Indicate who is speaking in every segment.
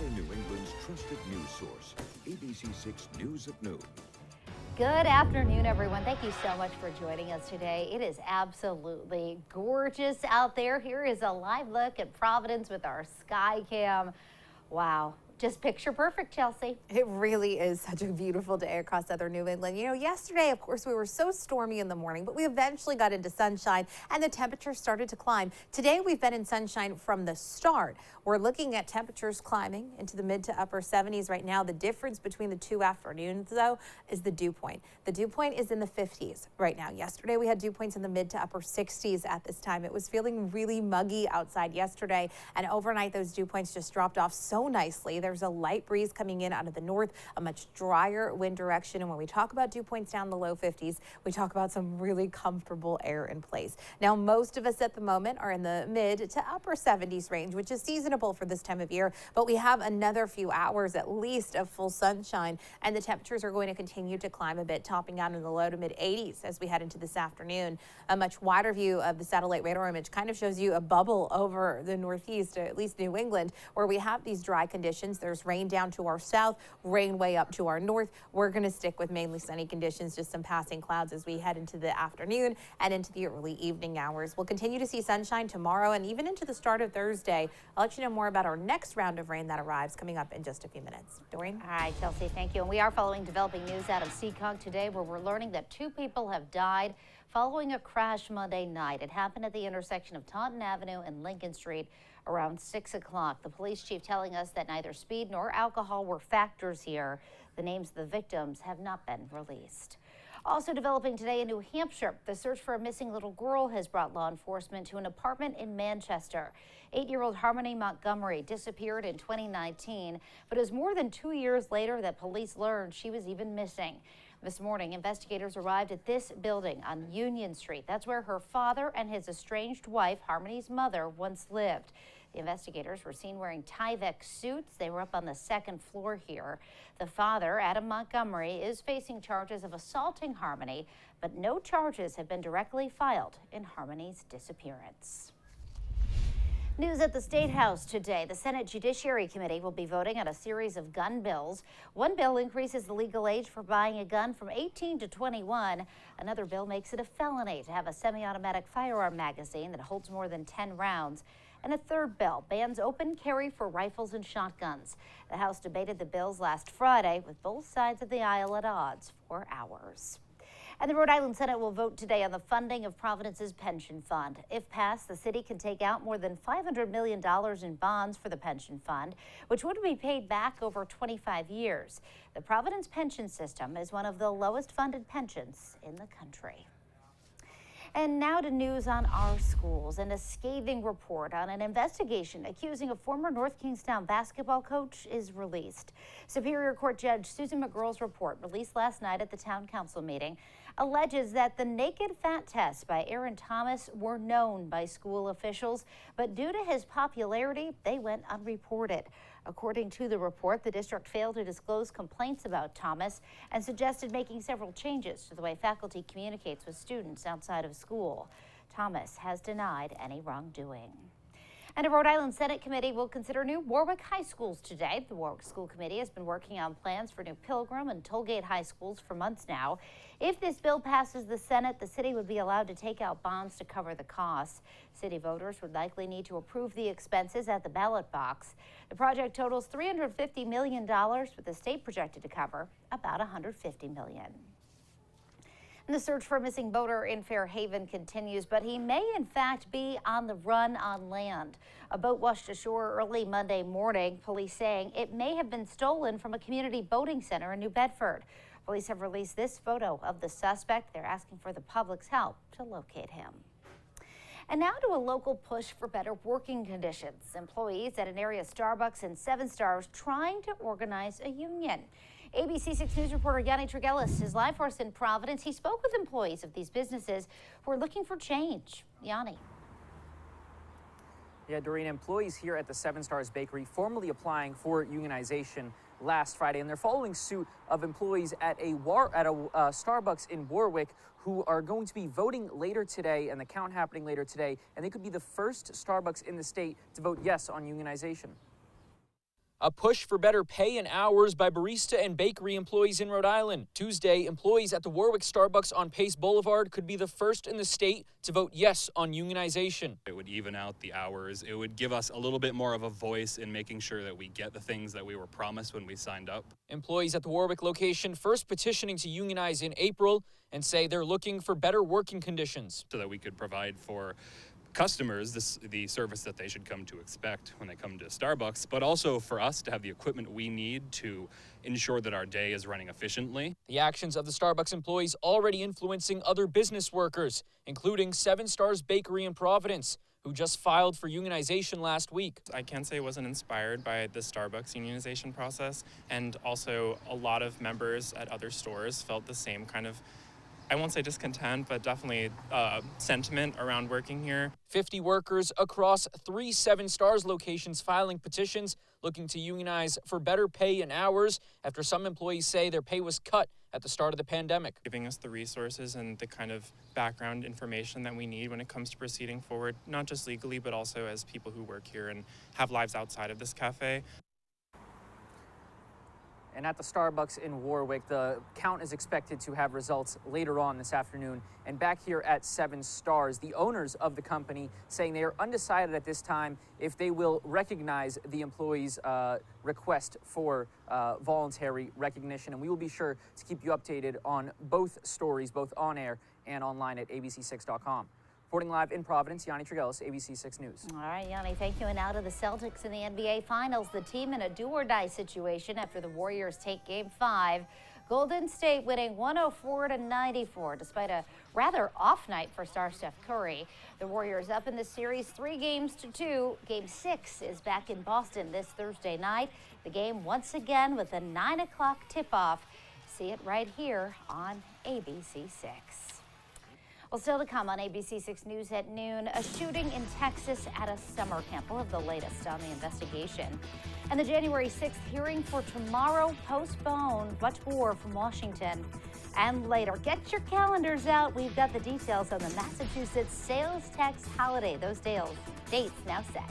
Speaker 1: Southern New England's trusted news source, ABC6 News at Noon.
Speaker 2: Good afternoon, everyone. Thank you so much for joining us today. It is absolutely gorgeous out there. Here is a live look at Providence with our sky cam. Wow. Just picture perfect, Chelsea.
Speaker 3: It really is such a beautiful day across southern New England. You know, yesterday, of course, we were so stormy in the morning, but we eventually got into sunshine and the temperature started to climb. Today, we've been in sunshine from the start. We're looking at temperatures climbing into the mid to upper 70s right now. The difference between the two afternoons, though, is the dew point. The dew point is in the 50s right now. Yesterday, we had dew points in the mid to upper 60s at this time. It was feeling really muggy outside yesterday, and overnight, those dew points just dropped off so nicely. There's a light breeze coming in out of the north, a much drier wind direction. And when we talk about dew points down in the low 50s, we talk about some really comfortable air in place. Now, most of us at the moment are in the mid to upper 70s range, which is seasonable for this time of year. But we have another few hours at least of full sunshine, and the temperatures are going to continue to climb a bit, topping out in the low to mid 80s as we head into this afternoon. A much wider view of the satellite radar image kind of shows you a bubble over the northeast, or at least New England, where we have these dry conditions. There's rain down to our south, rain way up to our north. We're going to stick with mainly sunny conditions, just some passing clouds as we head into the afternoon and into the early evening hours. We'll continue to see sunshine tomorrow and even into the start of Thursday. I'll let you know more about our next round of rain that arrives coming up in just a few minutes. Doreen?
Speaker 2: All right, Chelsea, thank you. And we are following developing news out of Seekonk today, where we're learning that 2 people have died following a crash Monday night. It happened at the intersection of Taunton Avenue and Lincoln Street around 6 o'clock. The police chief telling us that neither speed nor alcohol were factors here. The names of the victims have not been released. Also developing today in New Hampshire, the search for a missing little girl has brought law enforcement to an apartment in Manchester. 8-year-old Harmony Montgomery disappeared in 2019, but it was more than 2 years later that police learned she was even missing. This morning, investigators arrived at this building on Union Street. That's where her father and his estranged wife, Harmony's mother, once lived. The investigators were seen wearing Tyvek suits. They were up on the 2nd floor here. The father, Adam Montgomery, is facing charges of assaulting Harmony, but no charges have been directly filed in Harmony's disappearance. News at the State House today. The Senate Judiciary Committee will be voting on a series of gun bills. One bill increases the legal age for buying a gun from 18 to 21. Another bill makes it a felony to have a semi-automatic firearm magazine that holds more than 10 rounds. And a third bill bans open carry for rifles and shotguns. The House debated the bills last Friday, with both sides of the aisle at odds for hours. And the Rhode Island Senate will vote today on the funding of Providence's pension fund. If passed, the city can take out more than $500 million in bonds for the pension fund, which would be paid back over 25 years. The Providence pension system is one of the lowest funded pensions in the country. And now to news on our schools, and a scathing report on an investigation accusing a former North Kingstown basketball coach is released. Superior Court Judge Susan McGurl's report, released last night at the town council meeting, alleges that the naked fat tests by Aaron Thomas were known by school officials, but due to his popularity, they went unreported. According to the report, the district failed to disclose complaints about Thomas and suggested making several changes to the way faculty communicates with students outside of school. Thomas has denied any wrongdoing. And a Rhode Island Senate committee will consider new Warwick high schools today. The Warwick School Committee has been working on plans for new Pilgrim and Tollgate high schools for months now. If this bill passes the Senate, the city would be allowed to take out bonds to cover the costs. City voters would likely need to approve the expenses at the ballot box. The project totals $350 million, with the state projected to cover about $150 million. And the search for a missing boater in Fairhaven continues, but he may in fact be on the run on land. A boat washed ashore early Monday morning, police saying it may have been stolen from a community boating center in New Bedford. Police have released this photo of the suspect. They're asking for the public's help to locate him. And now to a local push for better working conditions. Employees at an area Starbucks and 7 Stars trying to organize a union. ABC6 News reporter Yanni Tregellis is live for us in Providence. He spoke with employees of these businesses who are looking for change. Yanni.
Speaker 4: Yeah, Doreen, employees here at the 7 Stars Bakery formally applying for unionization last Friday, and they're following suit of employees at a Starbucks in Warwick who are going to be voting later today, and the count happening later today, and they could be the first Starbucks in the state to vote yes on unionization. A push for better pay and hours by barista and bakery employees in Rhode Island. Tuesday, employees at the Warwick Starbucks on Pace Boulevard could be the first in the state to vote yes on unionization.
Speaker 5: It would even out the hours. It would give us a little bit more of a voice in making sure that we get the things that we were promised when we signed up. Employees at the Warwick location first petitioning to unionize in April and say they're looking for better working conditions so that we could provide for customers the service that they should come to expect when they come to Starbucks, but also for us to have the equipment we need to ensure that our day is running efficiently. The actions of the Starbucks employees already influencing other business workers, including Seven Stars Bakery in Providence, who just filed for unionization last week.
Speaker 6: I can say wasn't inspired by the Starbucks unionization process, and also a lot of members at other stores felt the same kind of, I won't say discontent, but definitely sentiment around working here.
Speaker 4: 50 workers across 3 Seven Stars locations filing petitions looking to unionize for better pay and hours after some employees say their pay was cut at the start of the pandemic.
Speaker 6: Giving us the resources and the kind of background information that we need when it comes to proceeding forward, not just legally, but also as people who work here and have lives outside of this cafe.
Speaker 4: And at the Starbucks in Warwick, the count is expected to have results later on this afternoon. And back here at Seven Stars, the owners of the company saying they are undecided at this time if they will recognize the employees' request for voluntary recognition. And we will be sure to keep you updated on both stories, both on air and online at abc6.com. Reporting live in Providence, Yanni Tregelis, ABC6 News.
Speaker 2: All right, Yanni, thank you. And now to the Celtics in the NBA Finals. The team in a do-or-die situation after the Warriors take Game 5. Golden State winning 104-94, despite a rather off night for star Steph Curry. The Warriors up in the series 3-2. Game 6 is back in Boston this Thursday night. The game once again with a 9 o'clock tip-off. See it right here on ABC6. Well, still to come on ABC6 News at noon, a shooting in Texas at a summer camp. We'll have the latest on the investigation. And the January 6th hearing for tomorrow postponed. Much more from Washington. And later, get your calendars out. We've got the details on the Massachusetts sales tax holiday. Those dates now set.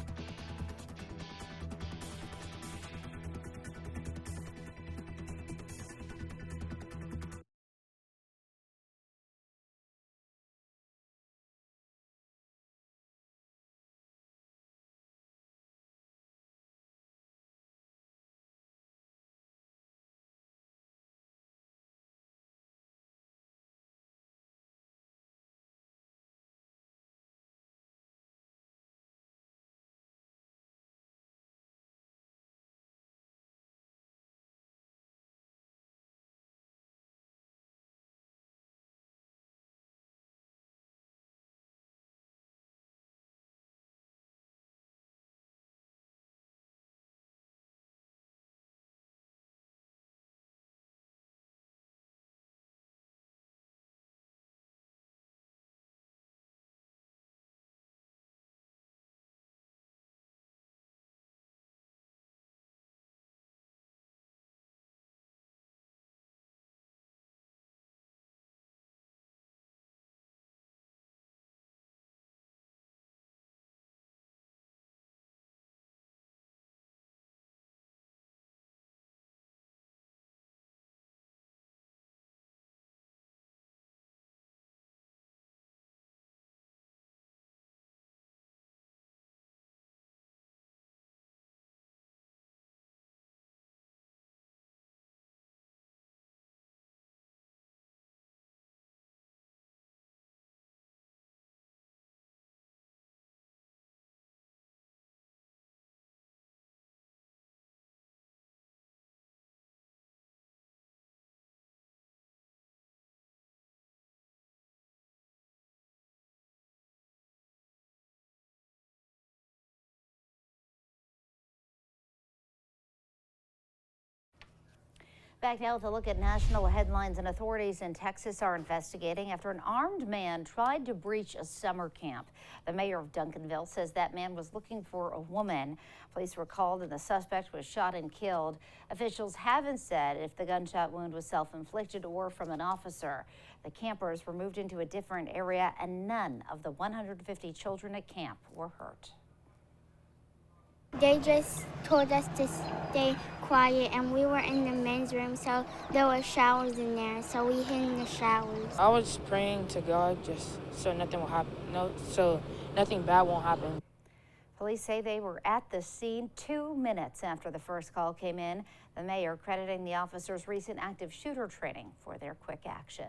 Speaker 2: Back now with a look at national headlines. And authorities in Texas are investigating after an armed man tried to breach a summer camp. The mayor of Duncanville says that man was looking for a woman. Police were called and the suspect was shot and killed. Officials haven't said if the gunshot wound was self-inflicted or from an officer. The campers were moved into a different area and none of the 150 children at camp were hurt.
Speaker 7: They just told us to stay quiet, and we were in the men's room, so there were showers in there, so we hid in the showers.
Speaker 8: I was praying to God just so nothing will happen, so nothing bad won't happen.
Speaker 2: Police say they were at the scene 2 minutes after the first call came in. The mayor crediting the officers' recent active shooter training for their quick action.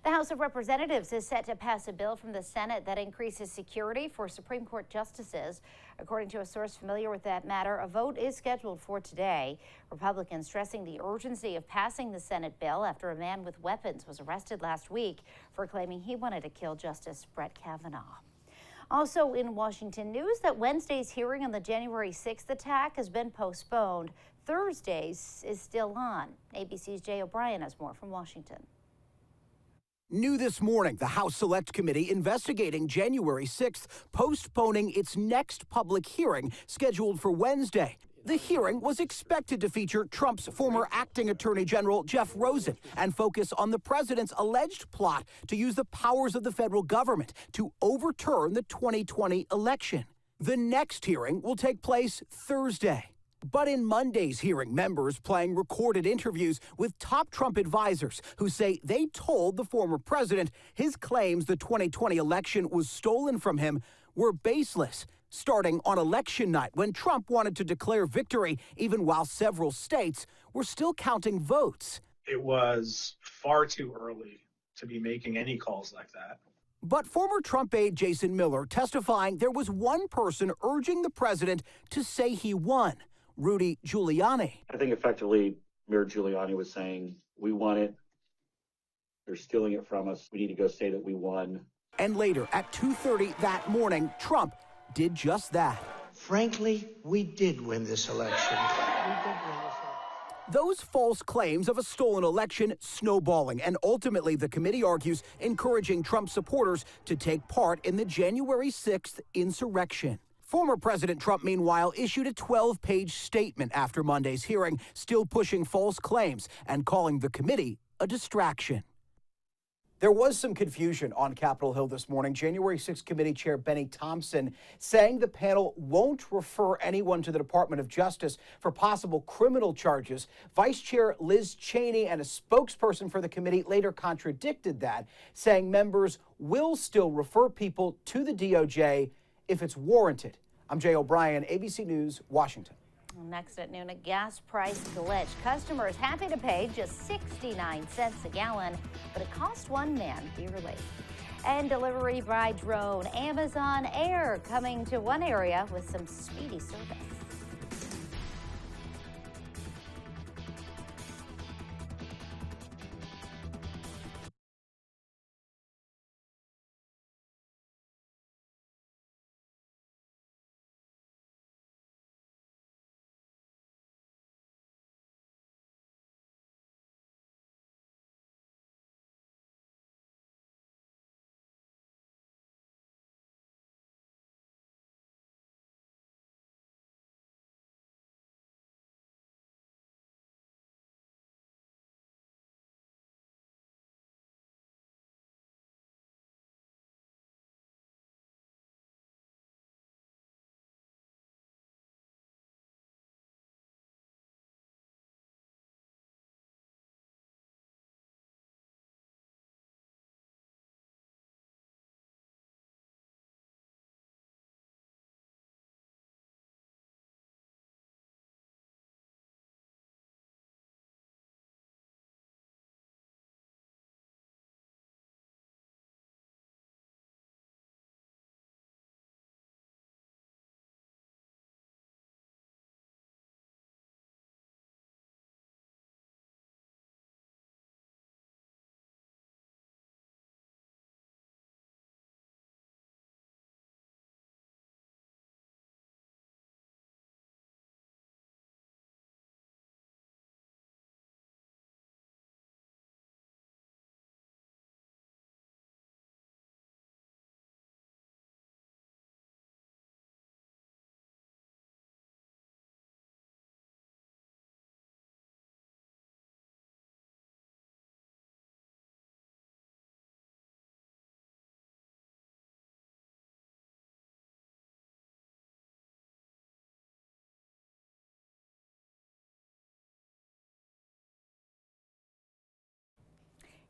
Speaker 2: The House of Representatives is set to pass a bill from the Senate that increases security for Supreme Court justices. According to a source familiar with that matter, a vote is scheduled for today. Republicans stressing the urgency of passing the Senate bill after a man with weapons was arrested last week for claiming he wanted to kill Justice Brett Kavanaugh. Also in Washington, news that Wednesday's hearing on the January 6th attack has been postponed. Thursday's is still on. ABC's Jay O'Brien has more from Washington.
Speaker 9: New this morning, the House Select Committee investigating January 6th, postponing its next public hearing scheduled for Wednesday. The hearing was expected to feature Trump's former acting Attorney General Jeff Rosen and focus on the president's alleged plot to use the powers of the federal government to overturn the 2020 election. The next hearing will take place Thursday. But in Monday's hearing, members playing recorded interviews with top Trump advisors who say they told the former president his claims the 2020 election was stolen from him were baseless, starting on election night when Trump wanted to declare victory even while several states were still counting votes.
Speaker 10: It was far too early to be making any calls like that.
Speaker 9: But former Trump aide Jason Miller testifying there was one person urging the president to say he won. Rudy Giuliani.
Speaker 11: I think effectively Mayor Giuliani was saying, we won it. They're stealing it from us. We need to go say that we won.
Speaker 9: And later at 2:30 that morning, Trump did just that.
Speaker 12: Frankly, we did win this election.
Speaker 9: Those false claims of a stolen election snowballing, and ultimately, the committee argues, encouraging Trump supporters to take part in the January 6th insurrection. Former President Trump, meanwhile, issued a 12-page statement after Monday's hearing, still pushing false claims and calling the committee a distraction. There was some confusion on Capitol Hill this morning. January 6th Committee Chair Benny Thompson saying the panel won't refer anyone to the Department of Justice for possible criminal charges. Vice Chair Liz Cheney and a spokesperson for the committee later contradicted that, saying members will still refer people to the DOJ if it's warranted. I'm Jay O'Brien, ABC News, Washington.
Speaker 2: Next at noon, a gas price glitch. Customers happy to pay just 69 cents a gallon, but it cost one man dearly. And delivery by drone, Amazon Air coming to one area with some speedy service.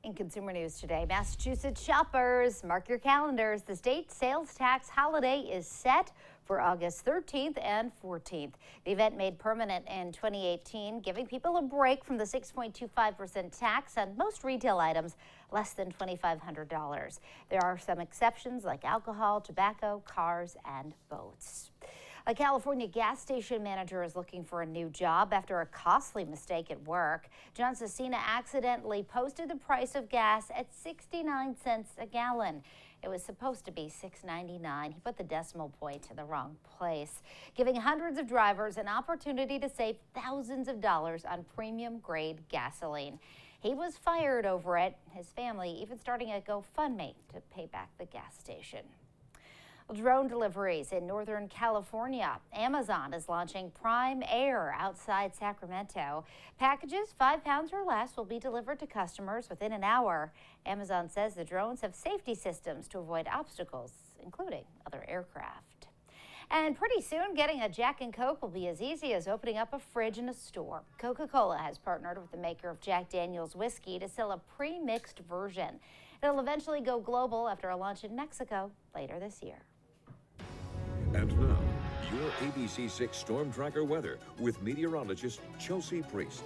Speaker 2: In consumer news today, Massachusetts shoppers, mark your calendars. The state sales tax holiday is set for August 13th and 14th. The event made permanent in 2018, giving people a break from the 6.25% tax on most retail items less than $2,500. There are some exceptions like alcohol, tobacco, cars, and boats. A California gas station manager is looking for a new job after a costly mistake at work. John Cecina accidentally posted the price of gas at 69 cents a gallon. It was supposed to be $6.99. He put the decimal point in the wrong place, giving hundreds of drivers an opportunity to save thousands of dollars on premium grade gasoline. He was fired over it, his family even starting a GoFundMe to pay back the gas station. Drone deliveries in Northern California. Amazon is launching Prime Air outside Sacramento. Packages 5 pounds or less will be delivered to customers within an hour. Amazon says the drones have safety systems to avoid obstacles, including other aircraft. And pretty soon, getting a Jack and Coke will be as easy as opening up a fridge in a store. Coca-Cola has partnered with the maker of Jack Daniel's whiskey to sell a pre-mixed version. It'll eventually go global after a launch in Mexico later this year.
Speaker 1: And now, your ABC6 Storm Tracker weather with meteorologist Chelsea Priest.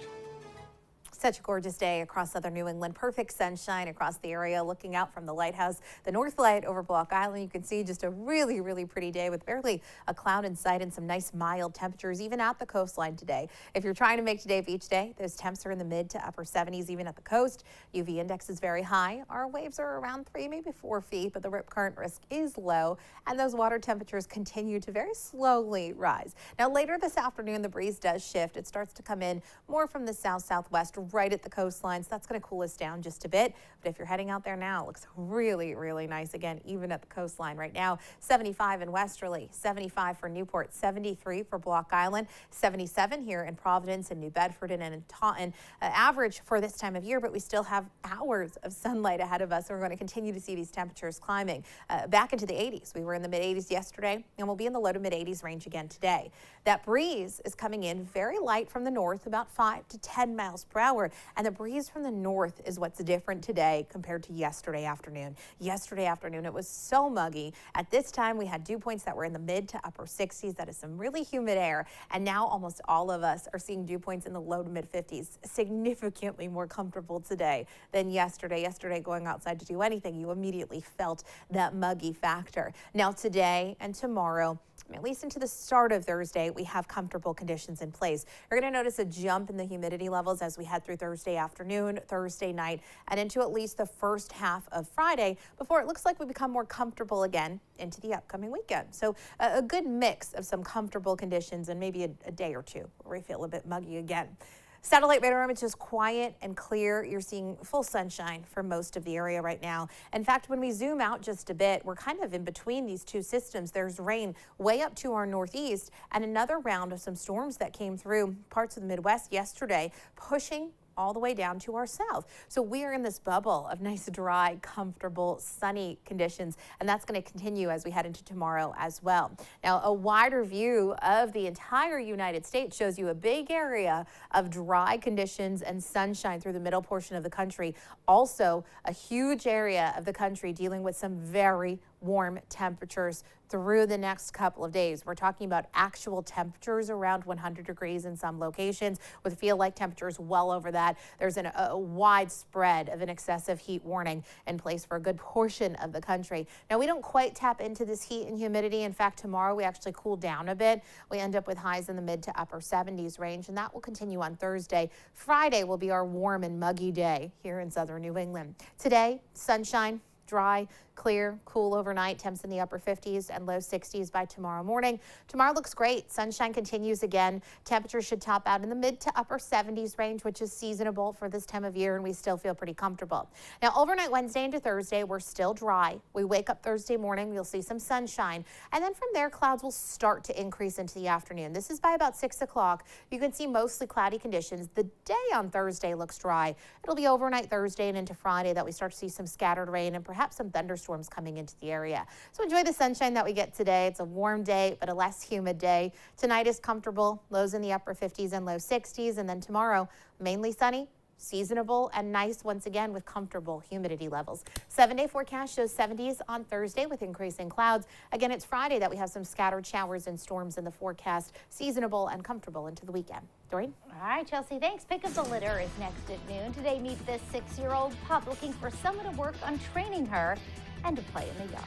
Speaker 3: Such a gorgeous day across southern New England. Perfect sunshine across the area. Looking out from the lighthouse, the North Light over Block Island, you can see just a really, really pretty day with barely a cloud in sight and some nice mild temperatures even at the coastline today. If you're trying to make today beach day, those temps are in the mid to upper 70s even at the coast. UV index is very high. Our waves are around 3, maybe 4 feet, but the rip current risk is low, and those water temperatures continue to very slowly rise. Now later this afternoon, the breeze does shift. It starts to come in more from the south-southwest right at the coastline, so that's going to cool us down just a bit. But if you're heading out there now, it looks really, really nice again, even at the coastline right now. 75 in Westerly, 75 for Newport, 73 for Block Island, 77 here in Providence and New Bedford and in Taunton. Average for this time of year, but we still have hours of sunlight ahead of us. So we're going to continue to see these temperatures climbing back into the 80s. We were in the mid 80s yesterday, and we'll be in the low to mid 80s range again today. That breeze is coming in very light from the north, about 5 to 10 miles per hour. And the breeze from the north is what's different today compared to yesterday afternoon. Yesterday afternoon, it was so muggy. At this time, we had dew points that were in the mid to upper 60s. That is some really humid air. And now almost all of us are seeing dew points in the low to mid 50s. Significantly more comfortable today than yesterday. Yesterday, going outside to do anything, you immediately felt that muggy factor. Now today and tomorrow, at least into the start of Thursday, we have comfortable conditions in place. You're going to notice a jump in the humidity levels as we head through Thursday afternoon, Thursday night, and into at least the first half of Friday before it looks like we become more comfortable again into the upcoming weekend. So a good mix of some comfortable conditions and maybe a day or two where we feel a bit muggy again. Satellite radar images quiet and clear. You're seeing full sunshine for most of the area right now. In fact, when we zoom out just a bit, we're kind of in between these two systems. There's rain way up to our northeast and another round of some storms that came through parts of the Midwest yesterday, pushing all the way down to our south. So we are in this bubble of nice, dry, comfortable, sunny conditions, and that's going to continue as we head into tomorrow as well. Now, a wider view of the entire United States shows you a big area of dry conditions and sunshine through the middle portion of the country. Also, a huge area of the country dealing with some very warm temperatures through the next couple of days. We're talking about actual temperatures around 100 degrees in some locations with feel-like temperatures well over that. There's a wide spread of an excessive heat warning in place for a good portion of the country. Now, we don't quite tap into this heat and humidity. In fact, tomorrow we actually cool down a bit. We end up with highs in the mid to upper 70s range, and that will continue on Thursday. Friday will be our warm and muggy day here in southern New England. Today, sunshine, dry, clear, cool overnight, temps in the upper 50s and low 60s by tomorrow morning. Tomorrow looks great. Sunshine continues again. Temperatures should top out in the mid to upper 70s range, which is seasonable for this time of year, and we still feel pretty comfortable. Now, overnight Wednesday into Thursday, we're still dry. We wake up Thursday morning, you'll see some sunshine, and then from there, clouds will start to increase into the afternoon. This is by about 6 o'clock. You can see mostly cloudy conditions. The day on Thursday looks dry. It'll be overnight Thursday and into Friday that we start to see some scattered rain and perhaps some thunderstorms coming into the area. So enjoy the sunshine that we get today. It's a warm day, but a less humid day. Tonight is comfortable, lows in the upper 50s and low 60s, and then tomorrow, mainly sunny, seasonable and nice once again with comfortable humidity levels. 7-day forecast shows 70s on Thursday with increasing clouds. Again, it's Friday that we have some scattered showers and storms in the forecast. Seasonable and comfortable into the weekend. Doreen?
Speaker 2: All right, Chelsea, thanks. Pick Up the Litter is next at noon. Today, meet this 6-year-old pup looking for someone to work on training her and to play in the yard.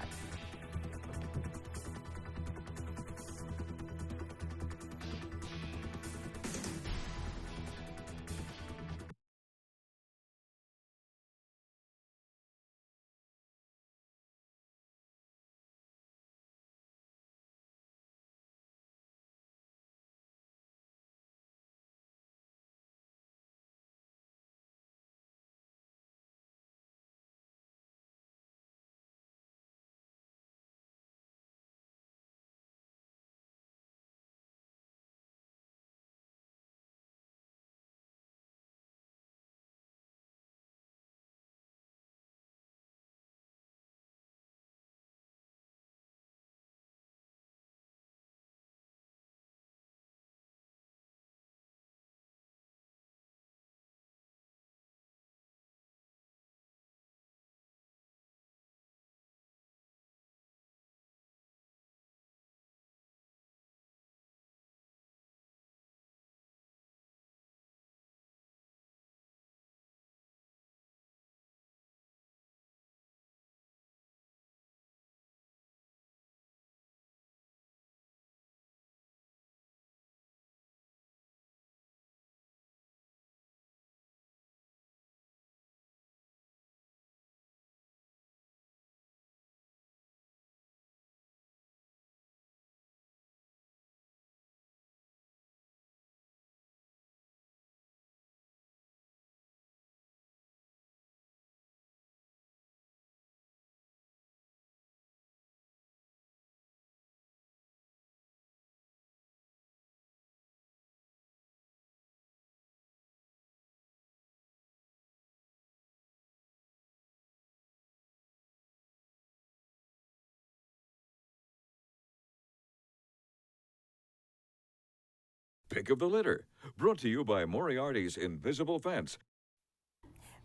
Speaker 1: Pick of the Litter, brought to you by Moriarty's Invisible Fence.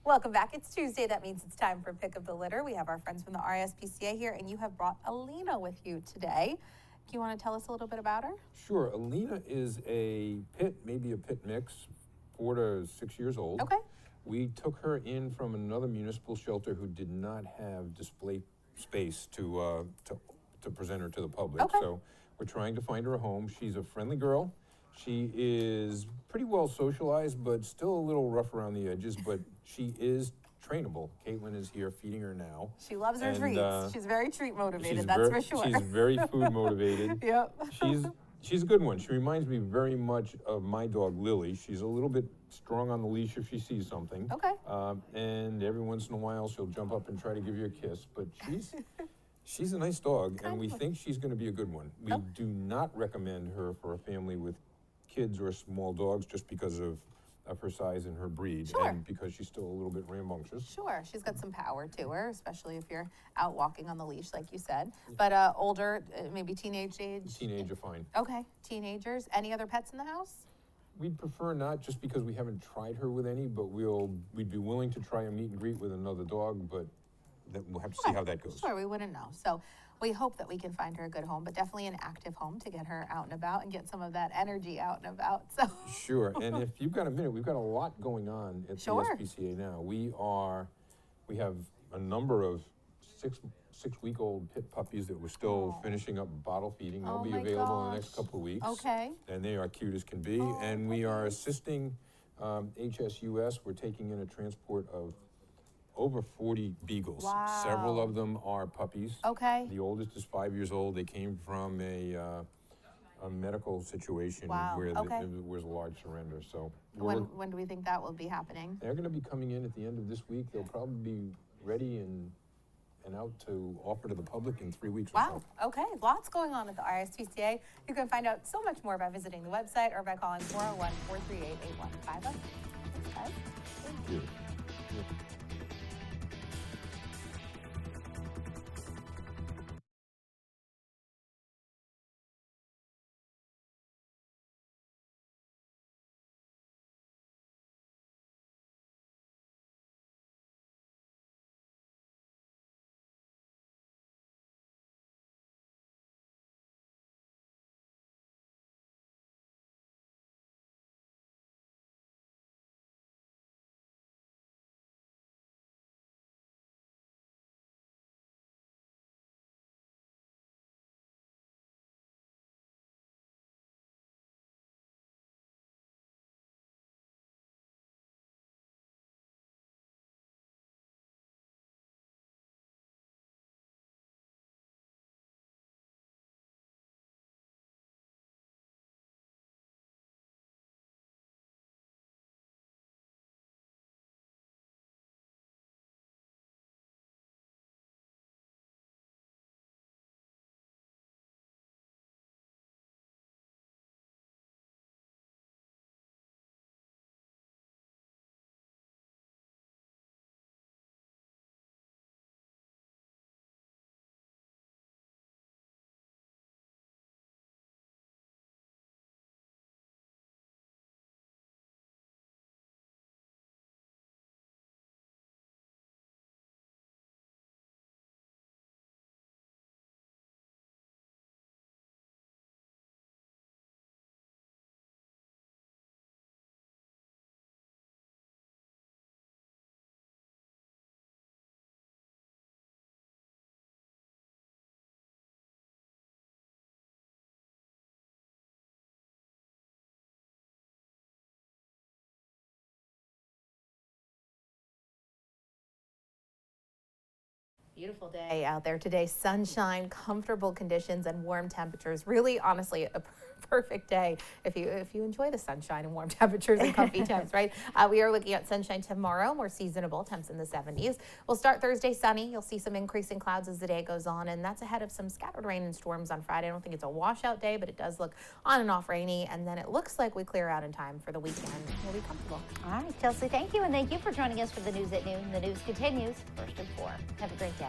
Speaker 3: Welcome back. It's Tuesday. That means it's time for Pick of the Litter. We have our friends from the RSPCA here, and you have brought Alina with you today. Do you want to tell us a little bit about her?
Speaker 13: Sure. Alina is a pit, maybe a pit mix, 4 to 6 years old.
Speaker 3: Okay.
Speaker 13: We took her in from another municipal shelter who did not have display space to present her to the public.
Speaker 3: Okay.
Speaker 13: So we're trying to find her a home. She's a friendly girl. She is pretty well socialized, but still a little rough around the edges, but she is trainable. Caitlin is here feeding her now.
Speaker 3: She loves her treats. She's very treat motivated, for sure.
Speaker 13: She's very food motivated.
Speaker 3: Yep.
Speaker 13: She's a good one. She reminds me very much of my dog, Lily. She's a little bit strong on the leash if she sees something.
Speaker 3: Okay.
Speaker 13: And every once in a while, she'll jump up and try to give you a kiss, but she's a nice dog, and we think she's going to be a good one. We do not recommend her for a family with kids or small dogs just because of her size and her breed, and because she's still a little bit rambunctious.
Speaker 3: Sure, she's got some power to her, especially if you're out walking on the leash, like you said. But older, maybe teenage age?
Speaker 13: Teenage are fine.
Speaker 3: Okay, teenagers. Any other pets in the house?
Speaker 13: We'd prefer not, just because we haven't tried her with any, but we'd be willing to try a meet and greet with another dog, but we'll have to see how that goes.
Speaker 3: Sure, we wouldn't know. So we hope that we can find her a good home, but definitely an active home to get her out and about and get some of that energy out and about. So
Speaker 13: Sure, and if you've got a minute, we've got a lot going on at the SPCA now. We have a number of six-week-old pit puppies that we're still finishing up bottle feeding. They'll be available in the next couple of weeks.
Speaker 3: Okay.
Speaker 13: And they are cute as can be. And we are assisting HSUS. We're taking in a transport of over 40 beagles.
Speaker 3: Wow.
Speaker 13: Several of them are puppies.
Speaker 3: Okay.
Speaker 13: The oldest is 5 years old. They came from a medical situation where there was a large surrender. So
Speaker 3: when do we think that will be happening?
Speaker 13: they're going to be coming in at the end of this week. They'll probably be ready and out to offer to the public in 3 weeks or so.
Speaker 3: Wow. Okay. Lots going on at the RSPCA. You can find out so much more by visiting the website or by calling 401-438-8150. Thanks, guys.
Speaker 13: Thank you.
Speaker 3: Beautiful day out there today. Sunshine, comfortable conditions, and warm temperatures. Really, honestly, a perfect day if you enjoy the sunshine and warm temperatures and comfy temps, right? We are looking at sunshine tomorrow, more seasonable temps in the 70s. We'll start Thursday sunny. You'll see some increasing clouds as the day goes on, and that's ahead of some scattered rain and storms on Friday. I don't think it's a washout day, but it does look on and off rainy, and then it looks like we clear out in time for the weekend. We'll be comfortable.
Speaker 2: All right, Chelsea, thank you, and thank you for joining us for the news at noon. The news continues first and 4. Have a great day.